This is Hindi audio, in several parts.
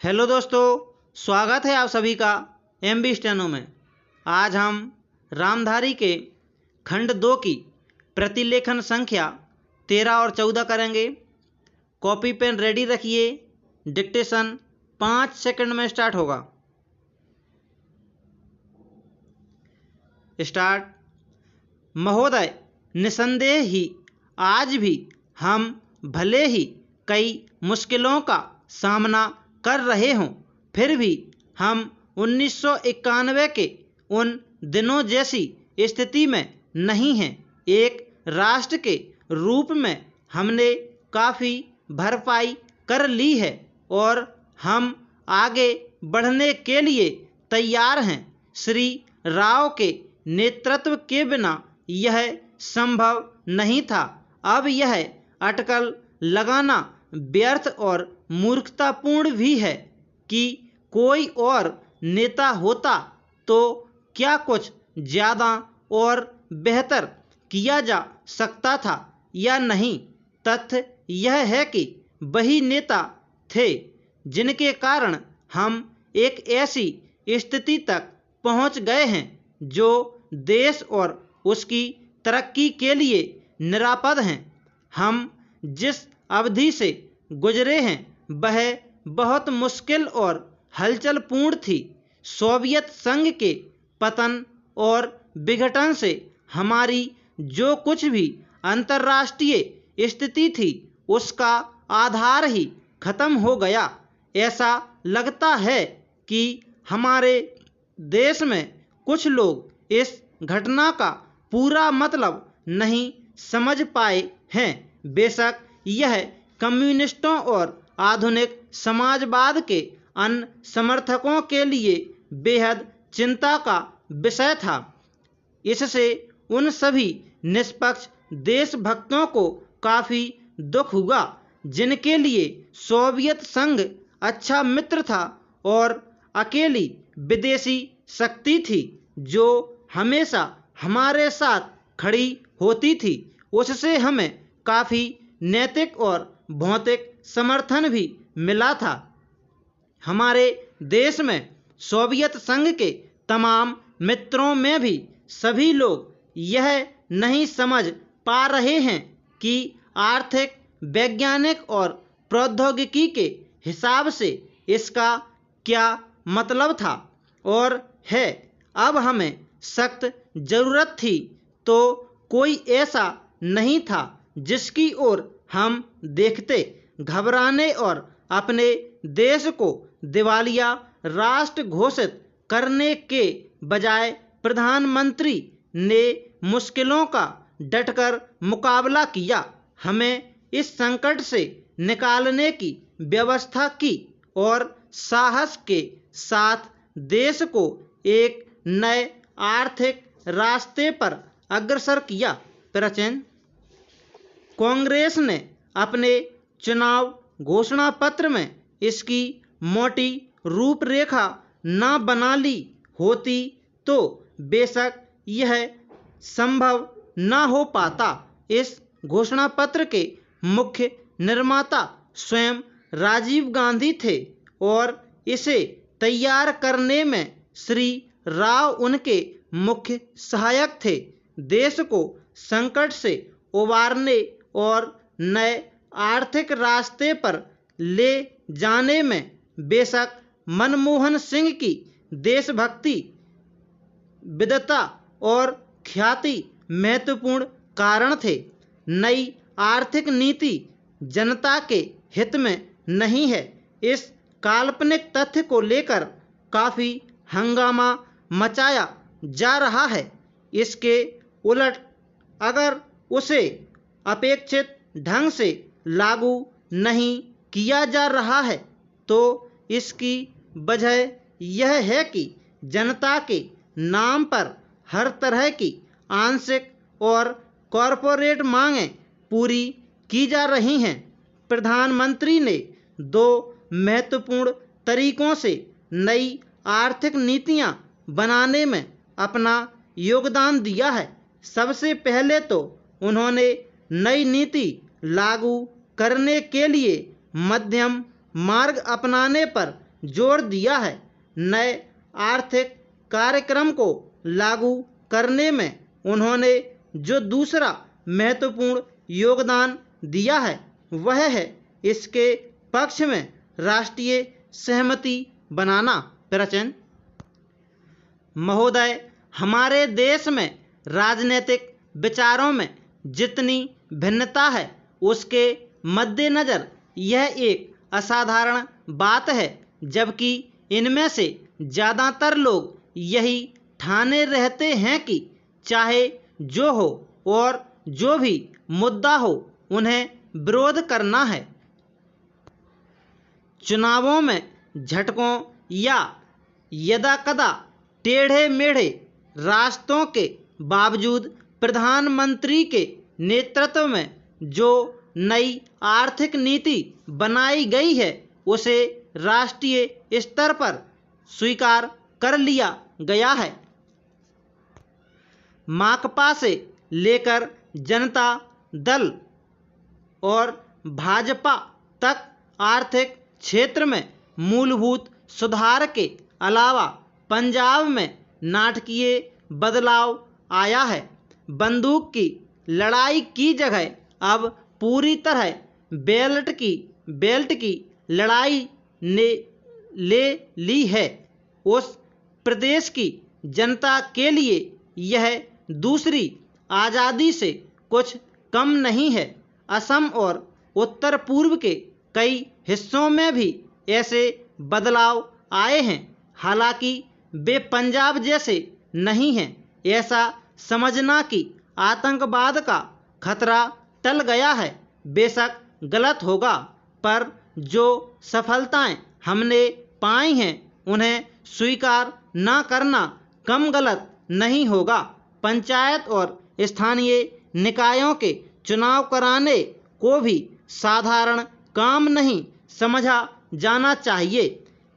हेलो दोस्तों, स्वागत है आप सभी का MB स्टेनो में। आज हम रामधारी के खंड 2 की प्रतिलेखन संख्या 13 और 14 करेंगे। कॉपी पेन रेडी रखिए, डिक्टेशन 5 सेकंड में स्टार्ट होगा। स्टार्ट। महोदय, निसंदेह ही आज भी हम भले ही कई मुश्किलों का सामना कर रहे हों, फिर भी हम 1991 के उन दिनों जैसी स्थिति में नहीं हैं। एक राष्ट्र के रूप में हमने काफ़ी भरपाई कर ली है और हम आगे बढ़ने के लिए तैयार हैं। श्री राव के नेतृत्व के बिना यह संभव नहीं था। अब यह अटकल लगाना व्यर्थ और मूर्खतापूर्ण भी है कि कोई और नेता होता तो क्या कुछ ज़्यादा और बेहतर किया जा सकता था या नहीं। तथ्य यह है कि वही नेता थे जिनके कारण हम एक ऐसी स्थिति तक पहुंच गए हैं जो देश और उसकी तरक्की के लिए निरापद हैं। हम जिस अवधि से गुजरे हैं वह बहुत मुश्किल और हलचलपूर्ण थी। सोवियत संघ के पतन और विघटन से हमारी जो कुछ भी अंतर्राष्ट्रीय स्थिति थी उसका आधार ही खत्म हो गया। ऐसा लगता है कि हमारे देश में कुछ लोग इस घटना का पूरा मतलब नहीं समझ पाए हैं। बेशक यह कम्युनिस्टों और आधुनिक समाजवाद के अन्य समर्थकों के लिए बेहद चिंता का विषय था। इससे उन सभी निष्पक्ष देशभक्तों को काफ़ी दुख हुआ जिनके लिए सोवियत संघ अच्छा मित्र था और अकेली विदेशी शक्ति थी जो हमेशा हमारे साथ खड़ी होती थी। उससे हमें काफ़ी नैतिक और भौतिक समर्थन भी मिला था। हमारे देश में सोवियत संघ के तमाम मित्रों में भी सभी लोग यह नहीं समझ पा रहे हैं कि आर्थिक, वैज्ञानिक और प्रौद्योगिकी के हिसाब से इसका क्या मतलब था और है। अब हमें सख्त ज़रूरत थी तो कोई ऐसा नहीं था जिसकी ओर हम देखते। घबराने और अपने देश को दिवालिया राष्ट्र घोषित करने के बजाय प्रधानमंत्री ने मुश्किलों का डटकर मुकाबला किया। हमें इस संकट से निकालने की व्यवस्था की और साहस के साथ देश को एक नए आर्थिक रास्ते पर अग्रसर किया। प्रचेन कांग्रेस ने अपने चुनाव घोषणा पत्र में इसकी मोटी रूपरेखा न बना ली होती तो बेशक यह संभव न हो पाता। इस घोषणा पत्र के मुख्य निर्माता स्वयं राजीव गांधी थे और इसे तैयार करने में श्री राव उनके मुख्य सहायक थे। देश को संकट से उबारने और नए आर्थिक रास्ते पर ले जाने में बेशक मनमोहन सिंह की देशभक्ति, विद्वता और ख्याति महत्वपूर्ण कारण थे। नई आर्थिक नीति जनता के हित में नहीं है। इस काल्पनिक तथ्य को लेकर काफ़ी हंगामा मचाया जा रहा है। इसके उलट अगर उसे अपेक्षित ढंग से लागू नहीं किया जा रहा है तो इसकी वजह यह है कि जनता के नाम पर हर तरह की आंशिक और कॉरपोरेट मांगें पूरी की जा रही हैं। प्रधानमंत्री ने दो महत्वपूर्ण तरीकों से नई आर्थिक नीतियां बनाने में अपना योगदान दिया है। सबसे पहले तो उन्होंने नई नीति लागू करने के लिए मध्यम मार्ग अपनाने पर जोर दिया है। नए आर्थिक कार्यक्रम को लागू करने में उन्होंने जो दूसरा महत्वपूर्ण योगदान दिया है वह है इसके पक्ष में राष्ट्रीय सहमति बनाना। प्रचन महोदय, हमारे देश में राजनीतिक विचारों में जितनी भिन्नता है उसके मद्देनज़र यह एक असाधारण बात है, जबकि इनमें से ज़्यादातर लोग यही ठाने रहते हैं कि चाहे जो हो और जो भी मुद्दा हो उन्हें विरोध करना है। चुनावों में झटकों या यदाकदा टेढ़े मेढ़े रास्तों के बावजूद प्रधानमंत्री के नेतृत्व में जो नई आर्थिक नीति बनाई गई है उसे राष्ट्रीय स्तर पर स्वीकार कर लिया गया है। माकपा से लेकर जनता दल और भाजपा तक आर्थिक क्षेत्र में मूलभूत सुधार के अलावा पंजाब में नाटकीय बदलाव आया है। बंदूक की लड़ाई की जगह अब पूरी तरह बेल्ट की लड़ाई ने ले ली है। उस प्रदेश की जनता के लिए यह दूसरी आज़ादी से कुछ कम नहीं है। असम और उत्तर पूर्व के कई हिस्सों में भी ऐसे बदलाव आए हैं, हालांकि वे पंजाब जैसे नहीं हैं। ऐसा समझना कि आतंकवाद का खतरा टल गया है बेशक गलत होगा, पर जो सफलताएं हमने पाई हैं उन्हें स्वीकार न करना कम गलत नहीं होगा। पंचायत और स्थानीय निकायों के चुनाव कराने को भी साधारण काम नहीं समझा जाना चाहिए।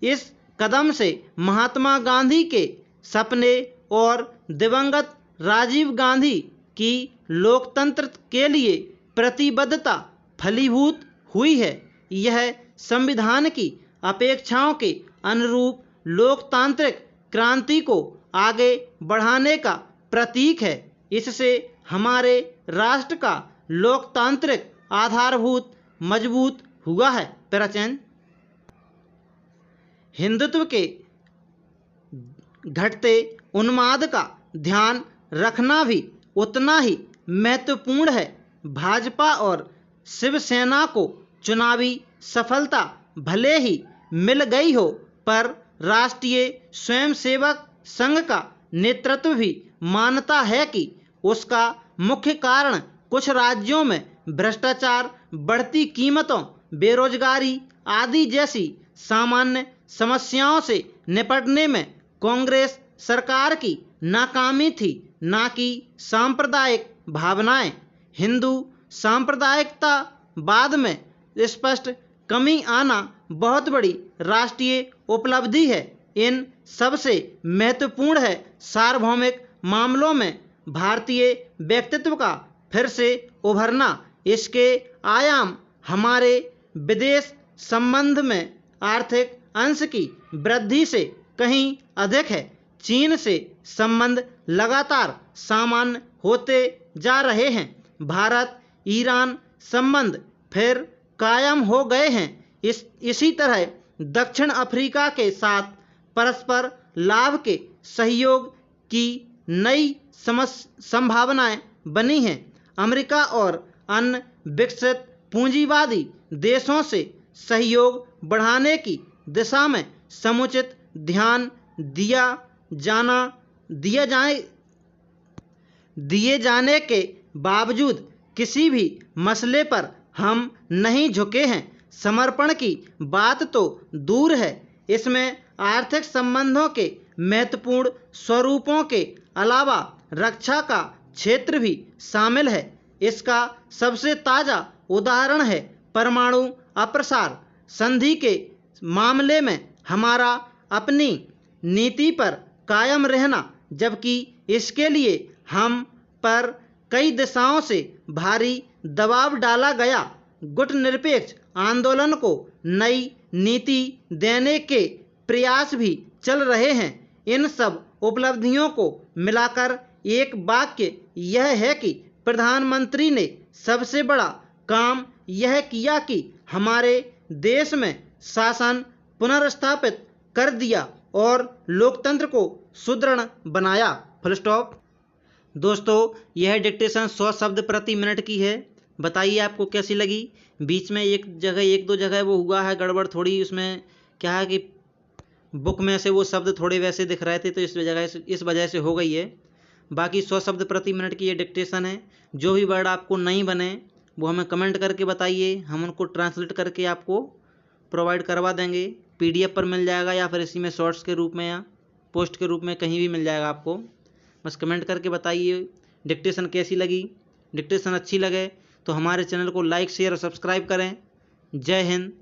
इस कदम से महात्मा गांधी के सपने और दिवंगत राजीव गांधी की लोकतंत्र के लिए प्रतिबद्धता फलीभूत हुई है। यह संविधान की अपेक्षाओं के अनुरूप लोकतांत्रिक क्रांति को आगे बढ़ाने का प्रतीक है। इससे हमारे राष्ट्र का लोकतांत्रिक आधारभूत मजबूत हुआ है। प्रचन हिंदुत्व के घटते उन्माद का ध्यान रखना भी उतना ही महत्वपूर्ण है। भाजपा और शिवसेना को चुनावी सफलता भले ही मिल गई हो, पर राष्ट्रीय स्वयंसेवक संघ का नेतृत्व भी मानता है कि उसका मुख्य कारण कुछ राज्यों में भ्रष्टाचार, बढ़ती कीमतों, बेरोजगारी आदि जैसी सामान्य समस्याओं से निपटने में कांग्रेस सरकार की नाकामी थी, न कि सांप्रदायिक भावनाएं। हिंदू सांप्रदायिकतावाद में स्पष्ट कमी आना बहुत बड़ी राष्ट्रीय उपलब्धि है। इन सबसे महत्वपूर्ण है सार्वभौमिक मामलों में भारतीय व्यक्तित्व का फिर से उभरना। इसके आयाम हमारे विदेश संबंध में आर्थिक अंश की वृद्धि से कहीं अधिक है। चीन से संबंध लगातार सामान्य होते जा रहे हैं। भारत ईरान संबंध फिर कायम हो गए हैं। इसी तरह दक्षिण अफ्रीका के साथ परस्पर लाभ के सहयोग की नई संभावनाएं बनी हैं। अमेरिका और अन्य विकसित पूंजीवादी देशों से सहयोग बढ़ाने की दिशा में समुचित ध्यान दिए जाने के बावजूद किसी भी मसले पर हम नहीं झुके हैं। समर्पण की बात तो दूर है, इसमें आर्थिक संबंधों के महत्वपूर्ण स्वरूपों के अलावा रक्षा का क्षेत्र भी शामिल है। इसका सबसे ताज़ा उदाहरण है परमाणु अप्रसार संधि के मामले में हमारा अपनी नीति पर कायम रहना, जबकि इसके लिए हम पर कई दिशाओं से भारी दबाव डाला गया। गुटनिरपेक्ष आंदोलन को नई नीति देने के प्रयास भी चल रहे हैं। इन सब उपलब्धियों को मिलाकर एक वाक्य यह है कि प्रधानमंत्री ने सबसे बड़ा काम यह किया कि हमारे देश में शासन पुनर्स्थापित कर दिया और लोकतंत्र को सुदृढ़ बनाया। Full stop. दोस्तों, यह डिक्टेशन 100 शब्द प्रति मिनट की है। बताइए आपको कैसी लगी। बीच में एक दो जगह वो हुआ है गड़बड़ थोड़ी, उसमें क्या है कि बुक में से वो शब्द थोड़े वैसे दिख रहे थे तो इस वजह से हो गई है। बाकी 100 शब्द प्रति मिनट की ये डिक्टेशन है। जो भी वर्ड आपको नहीं बने वो हमें कमेंट करके बताइए, हम उनको ट्रांसलेट करके आपको प्रोवाइड करवा देंगे। PDF पर मिल जाएगा या फिर इसी में शॉर्ट्स के रूप में या पोस्ट के रूप में कहीं भी मिल जाएगा आपको। बस कमेंट करके बताइए डिक्टेशन कैसी लगी। डिक्टेशन अच्छी लगे तो हमारे चैनल को लाइक शेयर और सब्सक्राइब करें। जय हिंद,